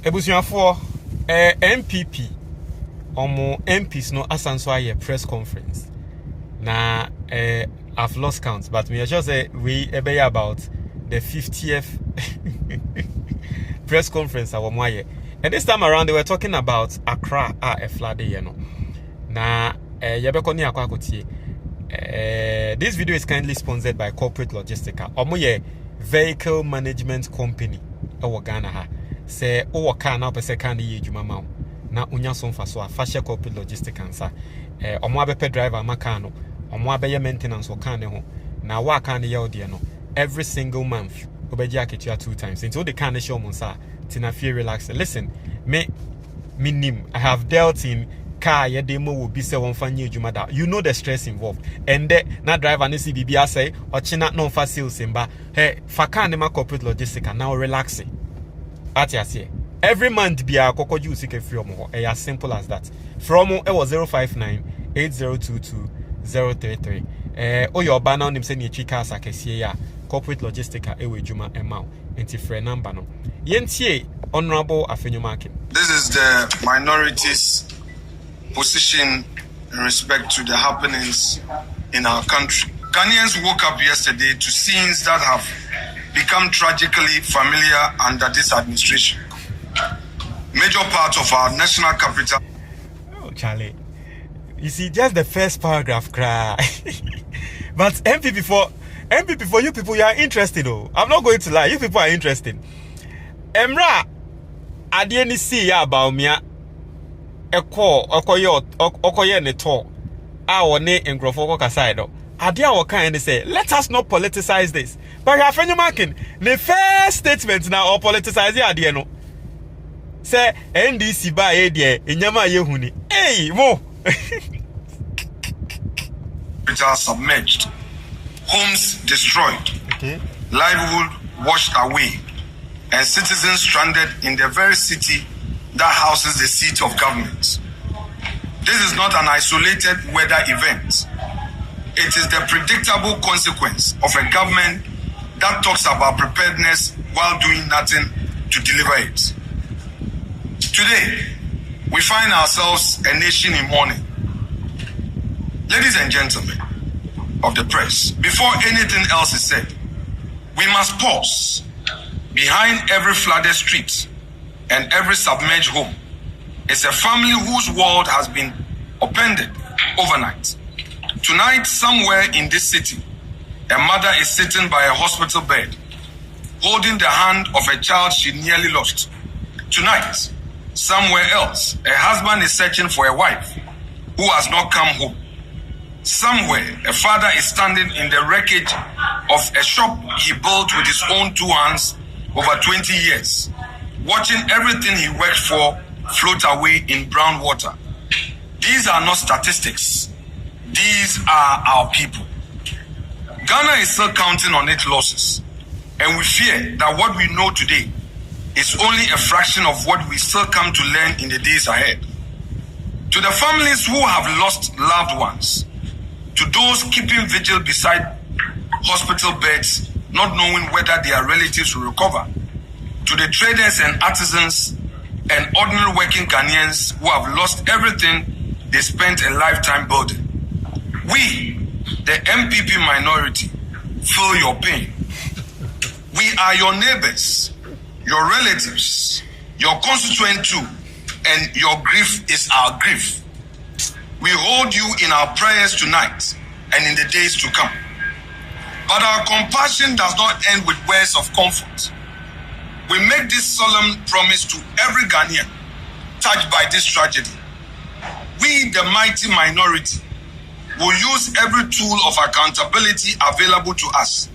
Ebusuafo MPP omo MPs no asanso aye press conference na I've lost count, but me just say we ebe about the 50th press conference awon aye. And this time around they were talking about Accra a flood you know. Na yebeko ni akwa akotie. This video is kindly sponsored by Corporate Logistica. Omo ye vehicle management company ewo Ghana ha. Say o car na pese kan dey adwuma ma na unya so mfa so a fashion Corporate Logistica nsa omo abepe driver maka no omo abeye maintenance o kan ne ho na wa kan ye odie no every single month obeji aketua 2 times until the can show monsa tina feel relax. Listen, me nim I have dealt in car ye demo will be say one fanye adwuma da, you know the stress involved, and na driver ni si bibia say ochina no fa sales mba hey fa kan ne ma Corporate Logistica now relaxing at yase every month bia kokoju usike free omo ho as simple as that. From it was 059 8022 033 oyo ba na nim se ni chika sakesie ya Corporate Logistica ewe juma emau enti free number no yentie Honorable Afenyo Markin. This is the minorities position in respect to the happenings in our country. Ghanaians woke up yesterday to scenes that have become tragically familiar under this administration. Major part of our national capital. Oh, Charlie. You see, just the first paragraph cry. But MPP for you people, you are interested though. I'm not going to lie, you people are interested. Emra, I didn't see ya about me. Okoye ne to. Our ne engrofoko kasaido. Adia waka say, let us not politicize this. But Afenyo Markin, the first statement now or politicize the no. Say NDC ba edie enyama yehuni. Hey, mo. Which are submerged, homes destroyed, livelihood washed away, and citizens stranded in the very city that houses the seat of government. This is not an isolated weather event. It is the predictable consequence of a government that talks about preparedness while doing nothing to deliver it. Today, we find ourselves a nation in mourning. Ladies and gentlemen of the press, before anything else is said, we must pause. Behind every flooded street and every submerged home is a family whose world has been upended overnight. Tonight, somewhere in this city, a mother is sitting by a hospital bed, holding the hand of a child she nearly lost. Tonight, somewhere else, a husband is searching for a wife who has not come home. Somewhere, a father is standing in the wreckage of a shop he built with his own 2 hands over 20 years, watching everything he worked for float away in brown water. These are not statistics. These are our people. Ghana is still counting on its losses, and we fear that what we know today is only a fraction of what we still come to learn in the days ahead. To the families who have lost loved ones, to those keeping vigil beside hospital beds, not knowing whether their relatives will recover, to the traders and artisans and ordinary working Ghanaians who have lost everything they spent a lifetime building. We, the MPP minority, feel your pain. We are your neighbors, your relatives, your constituent too, and your grief is our grief. We hold you in our prayers tonight and in the days to come. But our compassion does not end with words of comfort. We make this solemn promise to every Ghanaian touched by this tragedy. We, the mighty minority, will use every tool of accountability available to us,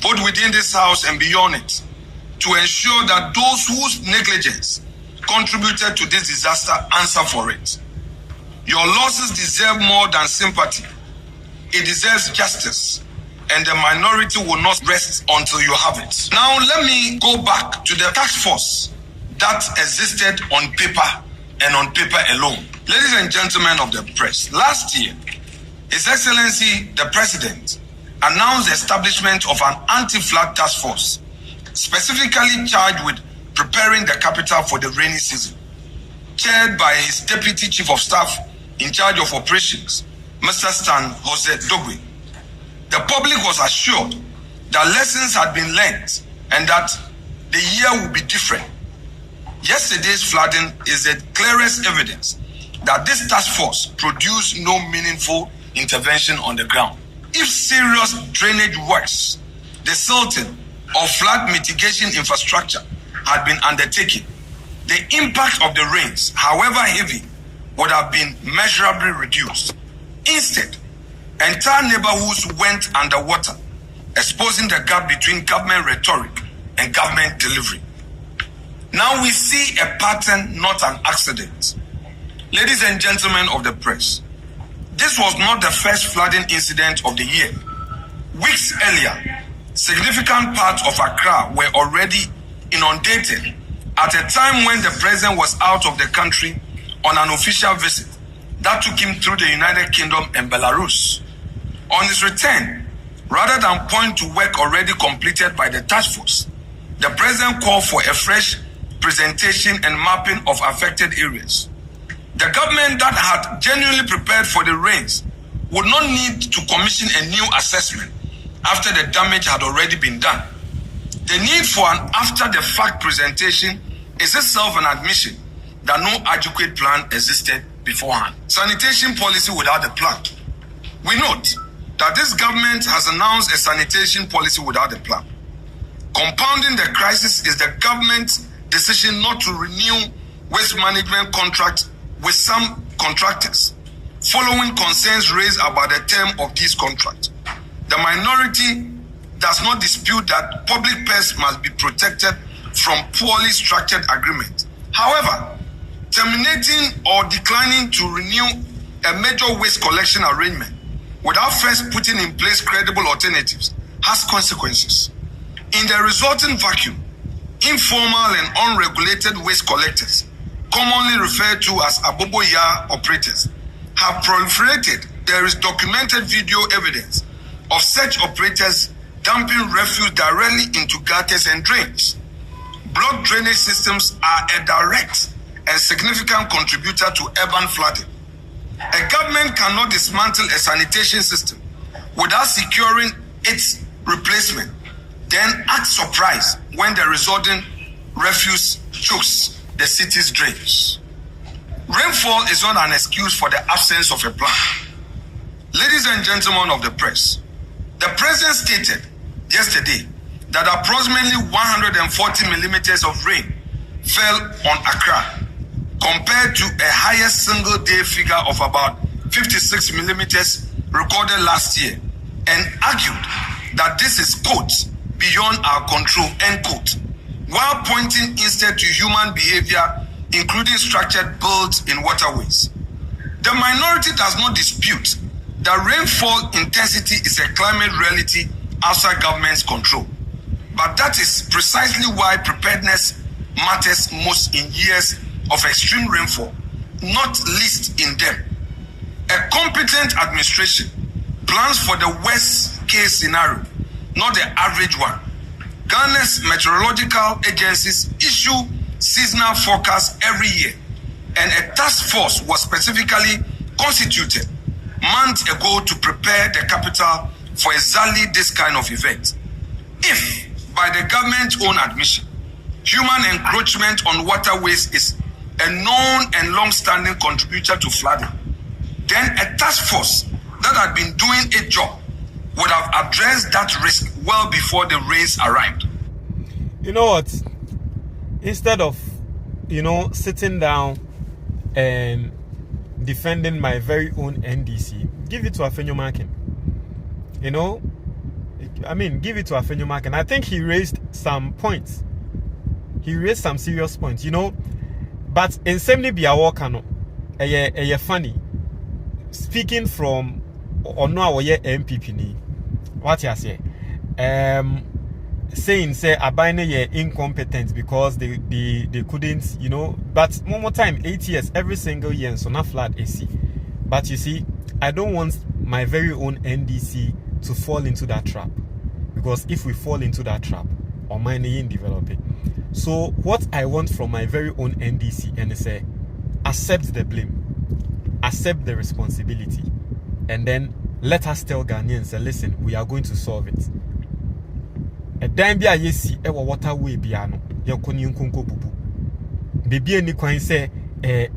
both within this house and beyond it, to ensure that those whose negligence contributed to this disaster answer for it. Your losses deserve more than sympathy. It deserves justice, and the minority will not rest until you have it. Now let me go back to the task force that existed on paper and on paper alone. Ladies and gentlemen of the press, last year, His Excellency the President announced the establishment of an anti-flood task force, specifically charged with preparing the capital for the rainy season, chaired by his Deputy Chief of Staff in charge of operations, Mr. Stan Jose Dogwe. The public was assured that lessons had been learned and that the year would be different. Yesterday's flooding is the clearest evidence that this task force produced no meaningful intervention on the ground. If serious drainage works, the silting or flood mitigation infrastructure had been undertaken, the impact of the rains, however heavy, would have been measurably reduced. Instead, entire neighborhoods went underwater, exposing the gap between government rhetoric and government delivery. Now we see a pattern, not an accident. Ladies and gentlemen of the press, this was not the first flooding incident of the year. Weeks earlier, significant parts of Accra were already inundated at a time when the president was out of the country on an official visit that took him through the United Kingdom and Belarus. On his return, rather than point to work already completed by the task force, the president called for a fresh presentation and mapping of affected areas. The government that had genuinely prepared for the rains would not need to commission a new assessment after the damage had already been done. The need for an after-the-fact presentation is itself an admission that no adequate plan existed beforehand. Sanitation policy without a plan. We note that this government has announced a sanitation policy without a plan. Compounding the crisis is the government's decision not to renew waste management contracts with some contractors, following concerns raised about the term of these contracts. The minority does not dispute that public purse must be protected from poorly structured agreements. However, terminating or declining to renew a major waste collection arrangement without first putting in place credible alternatives has consequences. In the resulting vacuum, informal and unregulated waste collectors, commonly referred to as aboboya operators, have proliferated. There is documented video evidence of such operators dumping refuse directly into gutters and drains. Block drainage systems are a direct and significant contributor to urban flooding. A government cannot dismantle a sanitation system without securing its replacement, then act surprised when the resulting refuse chokes the city's drains. Rainfall is not an excuse for the absence of a plan. Ladies and gentlemen of the press, the president stated yesterday that approximately 140 millimeters of rain fell on Accra, compared to a higher single-day figure of about 56 millimeters recorded last year, and argued that this is, quote, beyond our control, end quote, while pointing instead to human behavior, including structured builds in waterways. The minority does not dispute that rainfall intensity is a climate reality outside government's control. But that is precisely why preparedness matters most in years of extreme rainfall, not least in them. A competent administration plans for the worst case scenario, not the average one. Ghana's meteorological agencies issue seasonal forecasts every year, and a task force was specifically constituted months ago to prepare the capital for exactly this kind of event. If, by the government's own admission, human encroachment on waterways is a known and long-standing contributor to flooding, then a task force that had been doing its job would have addressed that risk well before the rains arrived. You know what? Instead of, sitting down and defending my very own NDC, give it to Afenyo Markin. Give it to Afenyo Markin. I think he raised some points. He raised some serious points, But in Semni Biawokano, a funny. Speaking from Ono MPP ni, what you say? Saying Abine ye incompetent because they couldn't, but one more time, 8 years, every single year, so not flat AC. But you see, I don't want my very own NDC to fall into that trap, because if we fall into that trap, our money in developing. So what I want from my very own NDC and say, accept the blame, accept the responsibility, and then let us tell Ghanaians, say, listen, we are going to solve it. A dime be a yesi, ewa water way biano, yakoni unkunko bubu. Baby any coin say, a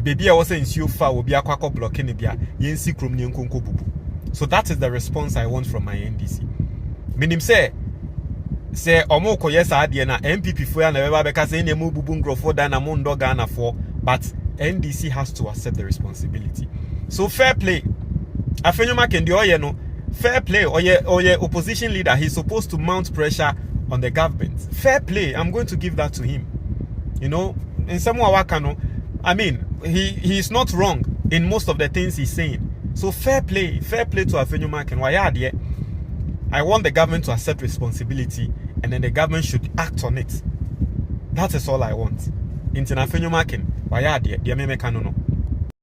baby I was in Sufa will be a quack blocking a bia, yensi krum ni unkunko bubu. So that is the response I want from my NDC. Meaning say omoko yes adie na MPP for na beba beka say na mu bubu ngrofo da na mo ndo Ghana for, but NDC has to accept the responsibility. So fair play. Afenyo Markin the oye no fair play. Oye opposition leader, he's supposed to mount pressure on the government. Fair play. I'm going to give that to him. You know, in some wakano, I mean, he's not wrong in most of the things he's saying. So fair play to Afenyo Markin. Why adie? I want the government to accept responsibility, and then the government should act on it. That is all I want. Afenyo Markin, why are they?